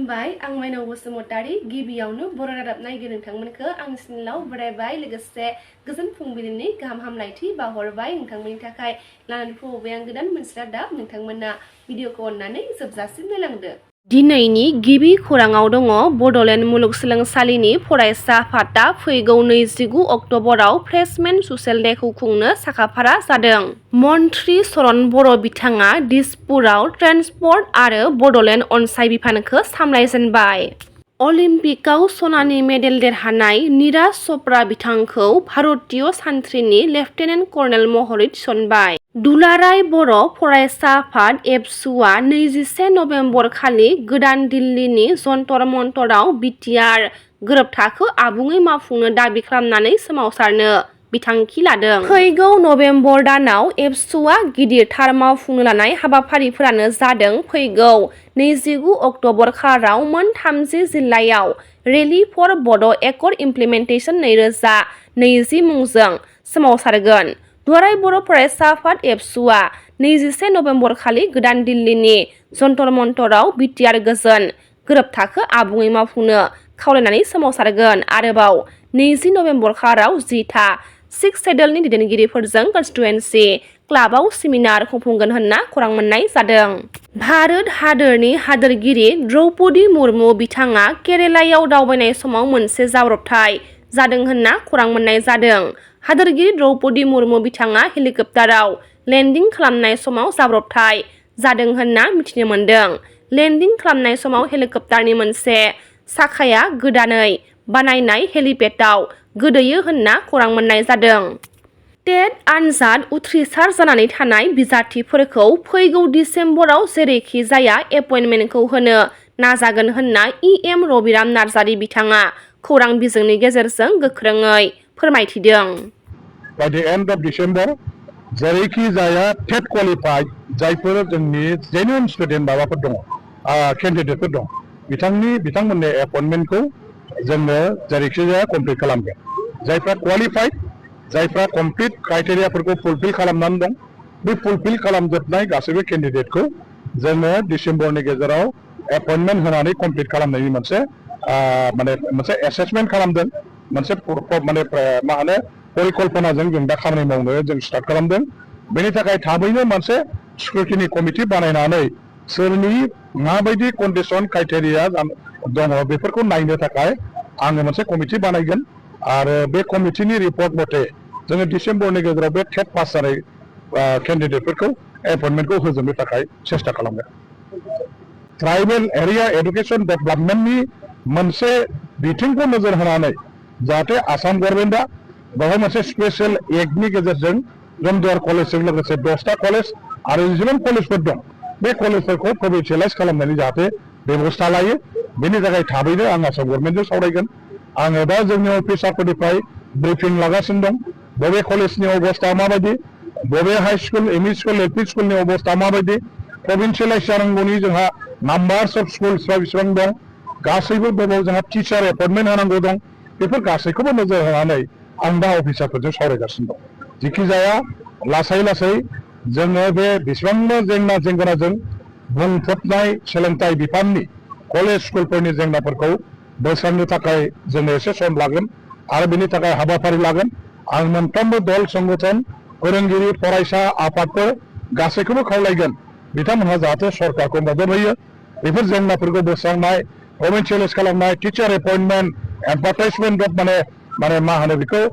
खुलुमबाय आं माइनाव बसुमतारी गिबियावनो बर' रादाब नायगिरि नोंथांमोनखौ आंनि चेनेलाव बरायबाय लोगोसे गोजोन फुंबिलिनि गाहाम हामलायथि बावहरबाय नोंथांमोननि थाखाय लानानै फैबाय आं गोदान मोनसे रादाब नोंथांमोना भिडिअखौ अननानै जोबजासिम नायलांदो। दिनैनि गिबि खौराङाव दङ बड'लेण्ड मुलुगसोलोंसालिनि फरायसा आफादा फैगौ 29 अक्ट'बराव फ्रेशमेन ससियेल डेखौ खुंनो साखाफारा जादों। मन्थ्रि चरण बर' बिथाङा दिसपुराव ट्रेन्सपर्ट आरो बड'लेण्ड अनसाय बिफानखौ सामलायजेनबाय। अलिम्पिकआव सनानि मेडेल देरहानाय नीराज चप्रा बिथांखौ भारतीय सान्थ्रिनि लेफ्टेनेन्ट कर्नेल महरै थिसनबाय। दुलाराय बर' फरायसा आफाद एबसुआ 21 नभेम्बर खालि गोदान दिल्लीनि जन्तर मन्तराव बिटिआर गोरोबथाखौ आबुङै मावफुंनो दाबि खालामनानै सोमावसारनो बिथांखि लादों। फैगौ नभेम्बर दानाव एबसुआ गिदिरथार मावफुंनो लानाय हाबाफारिफोरानो जादों फैगौ 29 अक्ट'बर खालाराव मोन 30 जिल्लायाव रेली फर बड' एकर्ड इमप्लिमेन्टेसन 2020 मुंजों सोमावसारगोन। दुलाराय बर' फरायसा आफाद एबसुआ 21 नभेम्बर खालि गोदान दिल्लीनि जन्तर मन्तराव बिटिआर गोजोन गोरोबथाखौ आबुङै मावफुंनो खावलायनानै सोमावसारगोन। आरोबाव 20 नभेम्बर खालाराव 10 था सिख सेडोलनि दैदेनगिरिफोरजों कन्स्टिटुएन्सि क्लाबाव सेमिनार खुंफुंगोन होनना खौरां मोननाय जादों। भारत हादोरनि हादोरगिरि द्रौपदी मुर्मु बिथाङा केरेलायाव दावबायनाय समाव मोनसे जाब्रबथाय जादों होनना खौरां मोननाय जादों। हादोरगिरि द्रौपदी मुर्मु बिथाङा हेलिकप्टाराव लेन्डिं खालामनाय समाव जाब्रबथाय जादों होनना मिथिनो मोन्दों। लेन्डिं खालामनाय समाव हेलिकप्टारनि मोनसे साखाया गोदानै बानायनाय हेलिपेडआव गोदोयो होनना खौरां मोननाय जादों। टेट आनजाद उथ्रिसार जानानै थानाय बिजाथिफोरखौ फैगौ डिसेम्बराव जेरैखि जाया एपइन्टमेन्टखौ होनो नाजागोन होनना इएम रबिराम नार्जारि बिथाङा खौरां बिजोंनि गेजेरजों गोख्रोङै फोरमायथिदों। By the end of December, जेरैखि जाया टेट क्वालिफाइड जायफोर जोंनि जेन्युइन स्टुडेन्ट माबाफोर दङ केन्डिडेटफोर दं बिथांमोननि एपइन्टमेन्टखौ जोङो जेरैखि जाया कमप्लिट खालामगोन। जायफ्रा क्वालिफाइड जायफ्रा कमप्लिट क्राइटेरियाफोरखौ फुलफिल खालामनानै दं बे फुलफिल खालामजोबनाय गासैबो केन्डिडेटखौ जोङो डिसेम्बरनि गेजेराव एपइन्टमेन्ट होनानै कमप्लिट खालामनायनि मोनसे एसेसमेन्ट खालामदों मोनसे मा होनो परिकल्पनाजों जों दा खामानि मावनो जों स्टार्ट खालामदों। बेनि थाखाय थाबैनो मोनसे स्क्रुटिनि कमिटि बानायनानै सोरनि माबायदि कन्डिसन क्राइटेरिया दङ बेफोरखौ नायनो थाखाय आङो मोनसे कमिटि बानायगोन आरो बे कमिटिनि रिपर्ट मथे जोङो डिसेम्बरनि गेजेराव बे टेट पास जानाय केन्डिडेटफोरखौ एपइन्टमेन्टखौ होजोबनो थाखाय सेस्था खालामगोन। ट्राइबेल एरिया एडुकेसन डेभेलपमेन्टनि मोनसे बिथिंखौ नोजोर होनानै जाहाथे आसाम गभर्नमेन्टआ बेवहाय मोनसे स्पेशल एक्टनि गेजेरजों जमदुवार कलेजजों लोगोसे 10टा कलेज आरो जेसेबां कलेजफोर दं बे कलेजफोरखौ प्रभिन्सियेलाइज खालामनायनि जाहाथे बेबस्था लायो बेनि थाखाय थाबैनो आं आसाम गभर्नमेन्टजों सावरायगोन। आङो दा जोंनि अफिसारफोरनिफ्राय ब्रिफिं लागासिनो दं बबे कलेजनि अबस्था माबायदि बबे high school ME school LP स्कुलनि अबस्था माबायदि प्रभिन्सियेलाइज जानांगौनि जोंहा नाम्बार्स अफ स्कुल्सफ्रा बेसेबां दं गासैबो बेयाव जोंहा टिचार एपइन्टमेन्ट होनांगौ दं बेफोर गासैखौबो नोजोर होनानै आं दा अफिसारफोरजों सावरायगासिनो दं। जेखि जाया लासै लासै जोङो बे बेसेबांबा जेंना जेंगोनाजों बुंफबनाय सोलोंथाइ बिफाननि कलेज स्कुलफोरनि जेंनाफोरखौ बोस्रांनो थाखाय जोङो एसे सम लागोन आरो बेनि थाखाय हाबाफारि लागोन। आं मोनफ्रोमबो दल संगठन फोरोंगिरि फरायसा आफादफोर गासैखौबो खावलायगोन बिथांमोनहा जाहाथे सरकारखौ मदद होयो बेफोर जेंनाफोरखौ बोस्रांनाय प्रभिन्सियेलाइज खालामनाय टिचार एपइन्टमेन्ट एडभार्टाइजमेन्ट अफ मा होनो बेखौ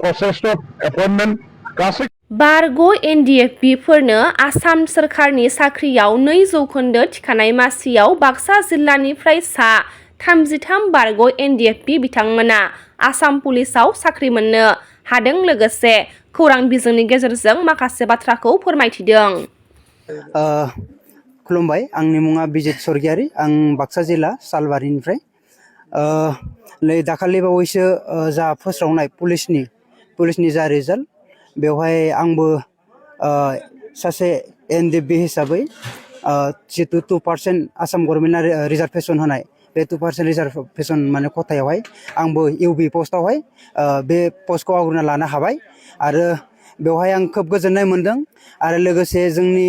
प्रसेस अफ एपइन्टमेन्ट गासै बारग' एनडिएफबिफोरनो आसाम सोरखारनि साख्रियाव 2% थिखानाय मासियाव बाक्सा जिल्लानिफ्राय सा 33 बारग' एनडिएफबि बिथांमोना आसाम पुलिसाव साख्रि मोननो हादों लोगोसे खौरां बिजोंनि गेजेरजों माखासे बाथ्राखौ फोरमायथिदों। खुलुमबाय आंनि मुङा बिजित सरगियारि आं बाक्सा जिल्ला सालबारिनिफ्राय दाखालि बावैसो जा फोस्रावनाय पुलिसनि जा रिजाल्ट बेवहाय आंबो सासे एनडिएफबि हिसाबै जितु 2% आसाम गभर्नमेन्टआ रिजार्भेसन होनाय बे 2% रिजार्भेसन माने खथायावहाय आंबो इउबि पस्टआवहाय बे पस्टखौ आवग्रिना लानो हाबाय आरो बेवहाय आं खोब गोजोननाय मोन्दों आरो लोगोसे जोंनि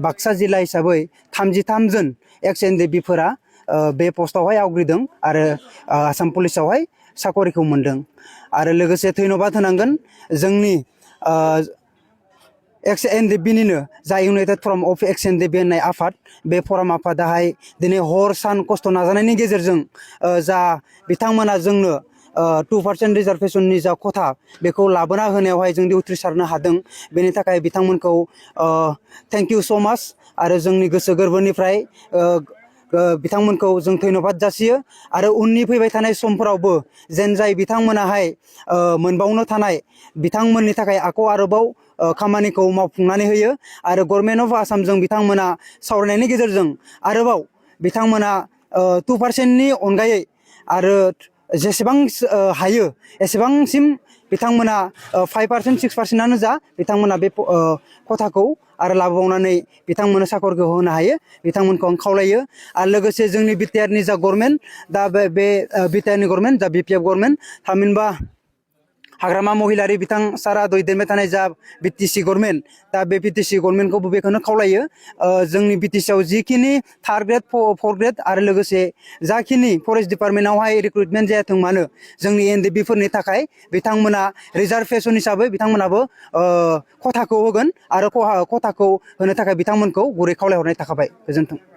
बाक्सा जिल्ला हिसाबै 33 जन एक्स एनडिएफबिफोरा बे पस्टआवहाय आवग्रिदों आरो आसाम पुलिसावहाय साकरिखौ मोनदों आरो लोगोसे धन्यबाद होनांगोन जोंनि एक्स एनडिबिनिनो जा इउनाइटेड फराम अफ एक्स एनडिबि होननाय आफाद बे फराम आफादाहाय दिनै हर सान खस्थ' नाजानायनि गेजेरजों जा बिथांमोना जोंनो 2% रिजार्भेशननि जा खथा बेखौ लाबोना होनायावहाय जों उथ्रिसारनो हादों बेनि थाखाय बिथांमोनखौ थेंक इउ सो माच आरो जोंनि गोसो गोरबोनिफ्राय बिथांमोनखौ जों धन्यबाद जासियो आरो उननि फैबाय थानाय समफोरावबो जेन जाय बिथांमोनाहाय मोनबावनो थानाय बिथांमोननि थाखाय आरोबाव खामानिखौ मावफुंनानै होयो आरो गभर्नमेन्ट अफ आसामजों बिथांमोना सावरायनायनि गेजेरजों आरोबाव बिथांमोना 2%नि अनगायै आरो जेसेबां हायो एसेबांसिम बिथांमोना 5% 6%आनो जा बिथांमोना बे खथाखौ आरो लाबोबावनानै बिथांमोननो साकरिखौ होनो हायो बिथांमोनखौ आं खावलायो आरो लोगोसे जोंनि बिटिआरनि जा गभर्नमेन्ट दा बे बिटिआरनि गभर्नमेन्ट जा बिपिएफ गभर्नमेन्ट थामहिनबा हाग्रामा महिलारि बिथां सारा दैदेनबाय थानाय जा बिटिसि गभर्नमेन्ट दा बे बिटिसि गभर्नमेन्टखौबो बेखौनो खावलायो जोंनि बिटिसिआव जिखिनि 3rd ग्रेड 4th ग्रेड आरो लोगोसे जाखिनि फरेस्ट डिपार्टमेन्टआवहाय रिक्रुटमेन्ट जायाथों मानो जोंनि एनडिबिफोरनि थाखाय बिथांमोना रिजार्भेशन हिसाबै बिथांमोनाबो खथाखौ होगोन आरो खथाखौ होनो थाखाय बिथांमोनखौ गुरै खावलायहरनाय थाखाबाय गोजोन्थों।